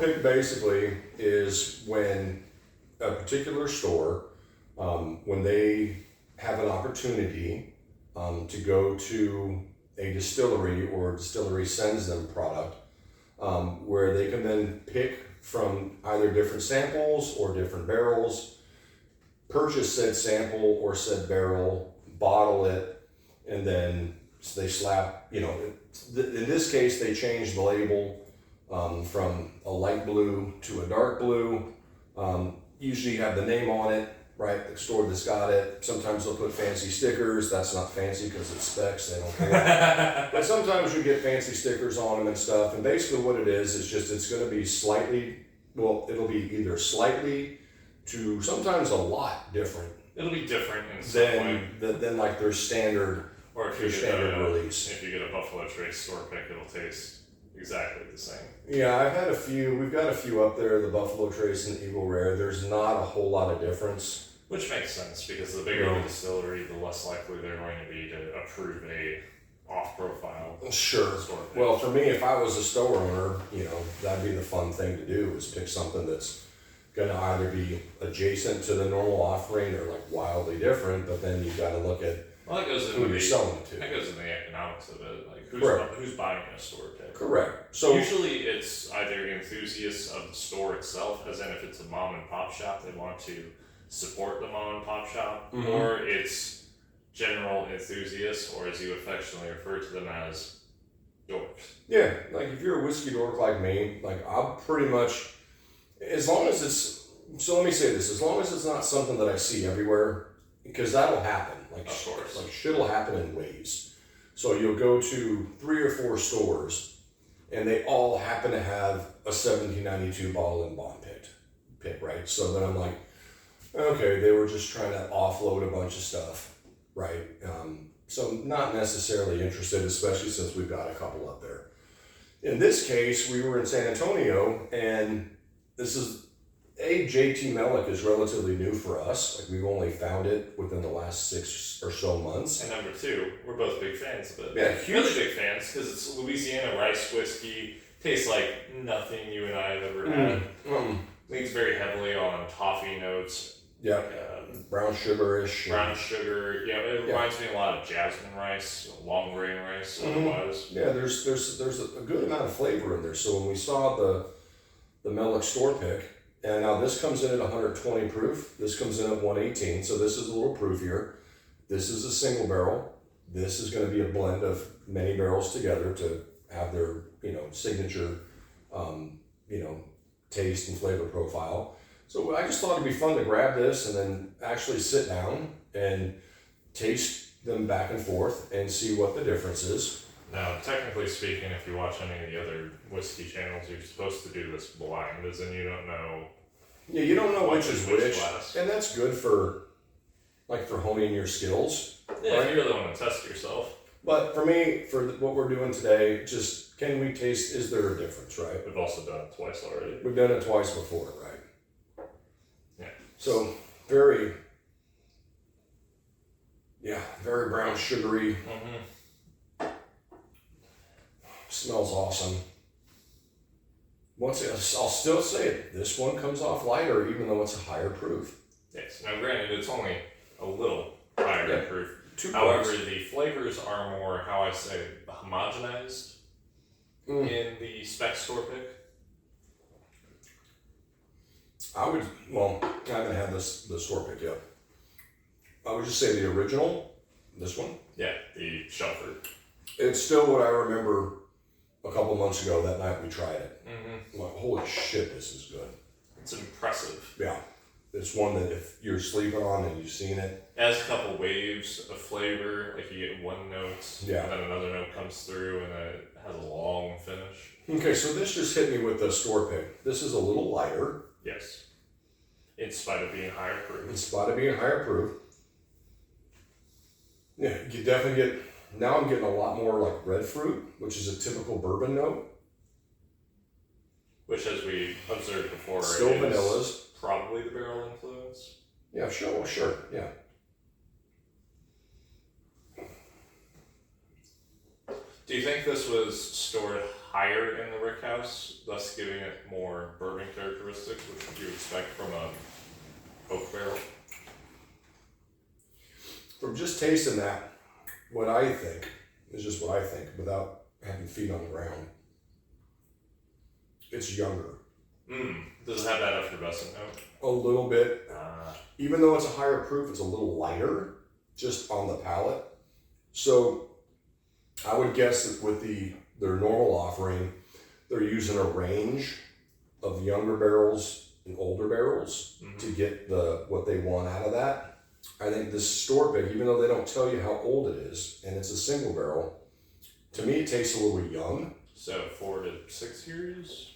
pick basically is when a particular store, when they have an opportunity to go to a distillery or a distillery sends them product, where they can then pick from either different samples or different barrels, purchase said sample or said barrel, bottle it, and then they slap, in this case, they changed the label from a light blue to a dark blue. Usually you have the name on it, right? The store that's got it. Sometimes they'll put fancy stickers. That's not fancy because it's specs. They don't care. But sometimes you get fancy stickers on them and stuff. And basically what it is just it's going to be it'll be either slightly to sometimes a lot different. It'll be different in some way. Than like their standard. Or if your standard release. If you get a Buffalo Trace store pick, it'll taste exactly the same. Yeah, I've had a few. We've got a few up there, the Buffalo Trace and Eagle Rare. There's not a whole lot of difference. Which makes sense, because the bigger the distillery, the less likely they're going to be to approve a off-profile Sure. store pick. Well, for me, if I was a store owner, that'd be the fun thing to do, is pick something that's going to either be adjacent to the normal offering or like wildly different, but then you've got to look at that goes who you're selling it to. That goes in the economics of it, like who's buying a store pick. Correct. So usually it's either enthusiasts of the store itself, as in if it's a mom and pop shop, they want to support the mom and pop shop, mm-hmm. or it's general enthusiasts, or as you affectionately refer to them as, dorks. Yeah, like if you're a whiskey dork like me, like I'll pretty much, as long as it's not something that I see everywhere, because that'll happen. Like, of course. Like shit'll happen in waves. So you'll go to 3 or 4 stores, and they all happen to have a 1792 bottle and bond pick, right? So then I'm like, okay, they were just trying to offload a bunch of stuff, right? So not necessarily interested, especially since we've got a couple up there. In this case, we were in San Antonio, and this is JT Meleck is relatively new for us. Like, we've only found it within the last 6 or so months. And number 2, we're both big fans of it. Yeah, huge. Really big fans, because it's Louisiana rice whiskey. Tastes like nothing you and I have ever had. Leans very heavily on toffee notes. Yeah, brown sugar-ish. Brown sugar. Yeah, it reminds me a lot of jasmine rice, long grain rice. Otherwise, yeah, there's a good amount of flavor in there. So when we saw the Meleck store pick, and now this comes in at 120 proof. This comes in at 118, so this is a little proofier. This is a single barrel. This is going to be a blend of many barrels together to have their signature taste and flavor profile. So I just thought it'd be fun to grab this and then actually sit down and taste them back and forth and see what the difference is. Now, technically speaking, if you watch any of the other whiskey channels, you're supposed to do this blind, as in you don't know. Yeah, you don't know which is which, glass. And that's good for honing your skills. Yeah, right? if you really want to test yourself. But for me, for what we're doing today, just can we taste? Is there a difference, right? We've also done it twice already. We've done it twice before, right? Yeah. So very brown, sugary. Mm-hmm. Smells awesome. I'll still say it. This one comes off lighter, even though it's a higher proof. Yes. Now, granted, it's only a little higher in proof. 2 However, points. the flavors are more, how I say, homogenized in the spec store pick. I haven't had the store pick yet. I would just say the original, this one. Yeah, the Shelford. It's still what I remember a couple months ago, that night we tried it. Mm-hmm. I'm like, holy shit, this is good. It's impressive. Yeah. It's one that if you're sleeping on and you've seen it. It has a couple waves of flavor, like you get one note, and then another note comes through, and then it has a long finish. Okay, so this just hit me with the store pick. This is a little lighter. Yes. In spite of being higher proof. In spite of being higher proof. Yeah, you definitely get, now I'm getting a lot more like red fruit, which is a typical bourbon note. Which, as we observed before, Still vanillas. Probably the barrel influence. Yeah, sure, yeah. Do you think this was stored higher in the rick house, thus giving it more bourbon characteristics, which would you expect from a oak barrel? From just tasting that, what I think is just what I think without having feet on the ground. It's younger. Does it have that effervescent note? A little bit. Even though it's a higher proof, it's a little lighter just on the palate. So I would guess that with their normal offering, they're using a range of younger barrels and older barrels to get what they want out of that. I think this store pick, even though they don't tell you how old it is, and it's a single barrel, to me it tastes a little young. So 4 to 6 years?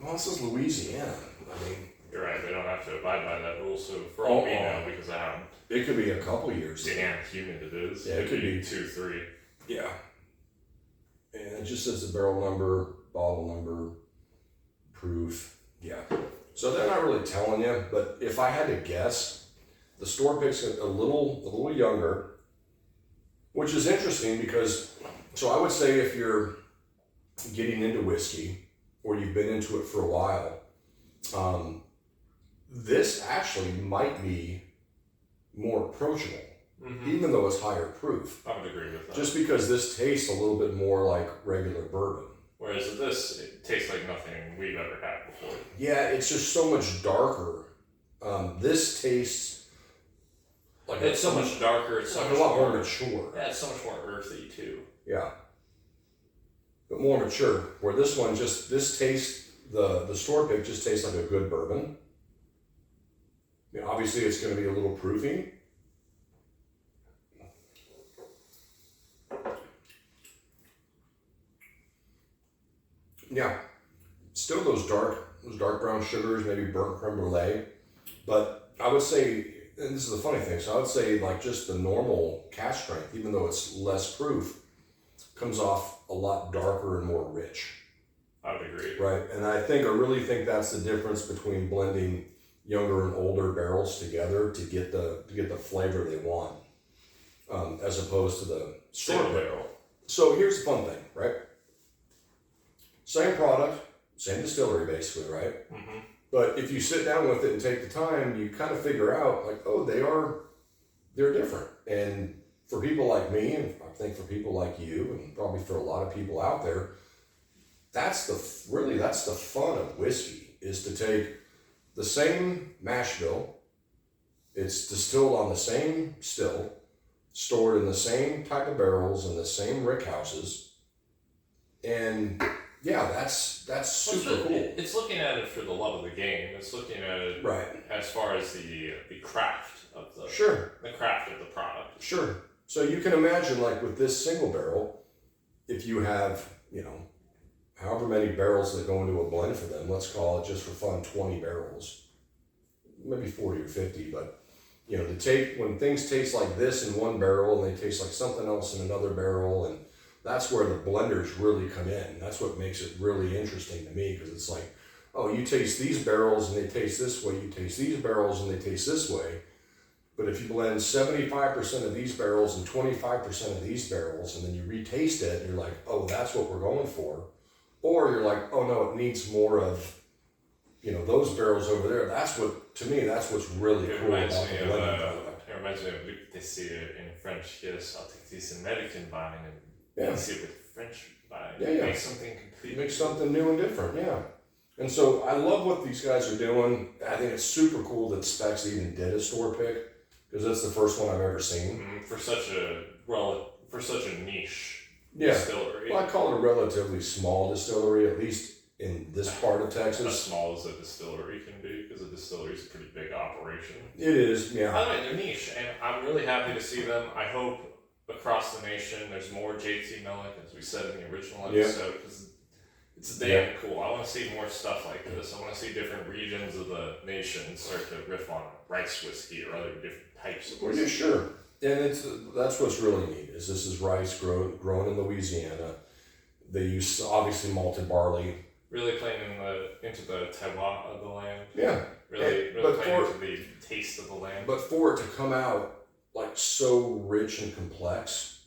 Well, this is Louisiana. I mean, you're right, they don't have to abide by that rule, so for all we know, because I haven't. It could be a couple years. Damn humid it is. Yeah, it could be 2, 3. Yeah. And it just says the barrel number, bottle number, proof. Yeah. So they're not really telling you, but if I had to guess, the store pick's a little younger, which is interesting because, so I would say if you're getting into whiskey or you've been into it for a while, this actually might be more approachable, even though it's higher proof. I would agree with that. Just because this tastes a little bit more like regular bourbon. Whereas this, it tastes like nothing we've ever had before. Yeah, it's just so much darker. This tastes like it's so much darker. It's so like much a lot more mature. Yeah, it's so much more earthy too. Yeah, but more mature. Where this one this tastes the store pick just tastes like a good bourbon. I mean, obviously it's going to be a little proofy. Yeah, still those dark brown sugars, maybe burnt creme brulee, but I would say, and this is the funny thing, so I would say like just the normal cask strength, even though it's less proof, comes off a lot darker and more rich. I would agree. Right, and I really think that's the difference between blending younger and older barrels together to get the flavor they want, as opposed to the store barrel. So here's the fun thing, right? Same product, same distillery basically, right? But if you sit down with it and take the time, you kind of figure out like, oh, they're different. And for people like me, and I think for people like you, and probably for a lot of people out there, that's the fun of whiskey, is to take the same mash bill, it's distilled on the same still, stored in the same type of barrels in the same rick houses, and yeah, that's super cool. It's looking at it for the love of the game. It's looking at it right as far as the craft of the the craft of the product. Sure. So you can imagine, like with this single barrel, if you have, however many barrels that go into a blend for them, let's call it just for fun 20 barrels, maybe 40 or 50, but when things taste like this in one barrel and they taste like something else in another barrel, and that's where the blenders really come in. That's what makes it really interesting to me, because it's like, oh, you taste these barrels and they taste this way, you taste these barrels and they taste this way. But if you blend 75% of these barrels and 25% of these barrels, and then you retaste it, and you're like, oh, that's what we're going for. Or you're like, oh no, it needs more of, those barrels over there. To me, that's what's really cool about the blending product. It reminds me of Luc Dessier in French Kiss. I'll take this American wine and mix it with French wine. Yeah. Make something completely. Make something new and different, yeah. And so I love what these guys are doing. I think it's super cool that Specs even did a store pick, because that's the first one I've ever seen. For such a niche Yeah. distillery. Well, I call it a relatively small distillery, at least in this part of Texas. As small as a distillery can be, because a distillery is a pretty big operation. It is, yeah. By the way, they're niche, and I'm really happy to see them. I hope across the nation there's more JT Meleck, as we said in the original episode, because it's damn cool. I want to see more stuff like this. I want to see different regions of the nation start to riff on rice whiskey or other different types of whiskey. Yeah, sure. And that's what's really neat, is this is rice grown in Louisiana. They use obviously malted barley. Really playing into the terroir of the land. Yeah. Really playing into the taste of the land. But for it to come out like so rich and complex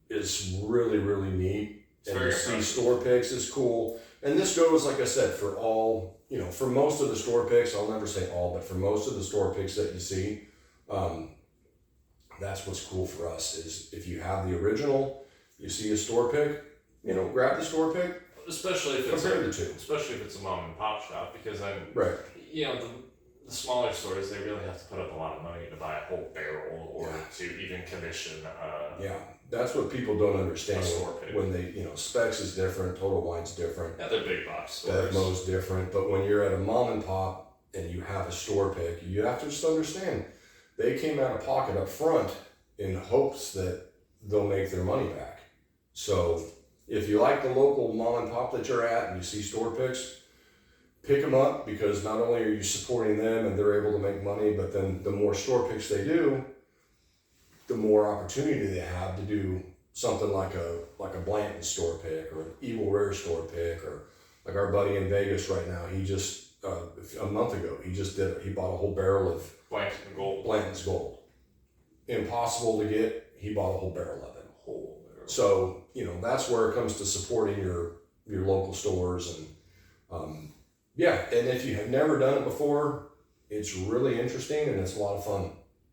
is really, really neat. And very to see impressive. store picks is cool. And this goes, like I said, for all, for most of the store picks, I'll never say all, but for most of the store picks that you see, that's what's cool for us is if you have the original, you see a store pick, grab the store pick, Especially if it's compare the two. especially if it's a mom and pop shop, because Right. the smaller stores, they really have to put up a lot of money to buy a whole barrel or Yeah. to even commission Yeah, that's what people don't a understand store pick. when they, Specs is different, Total Wine's different, Yeah, they're big box stores. Devmo's different, but when you're at a mom and pop and you have a store pick, you have to just understand they came out of pocket up front in hopes that they'll make their money back. So if you like the local mom and pop that you're at and you see store picks, pick them up because not only are you supporting them and they're able to make money, but then the more store picks they do, the more opportunity they have to do something like a Blanton store pick or an Evil Rare store pick, or like our buddy in Vegas right now. He just a month ago he bought a whole barrel of Blanton Gold. Blanton's Gold. Impossible to get. He bought a whole barrel of it. Whole barrel. So that's where it comes to supporting your local stores and and if you have never done it before, it's really interesting and it's a lot of fun.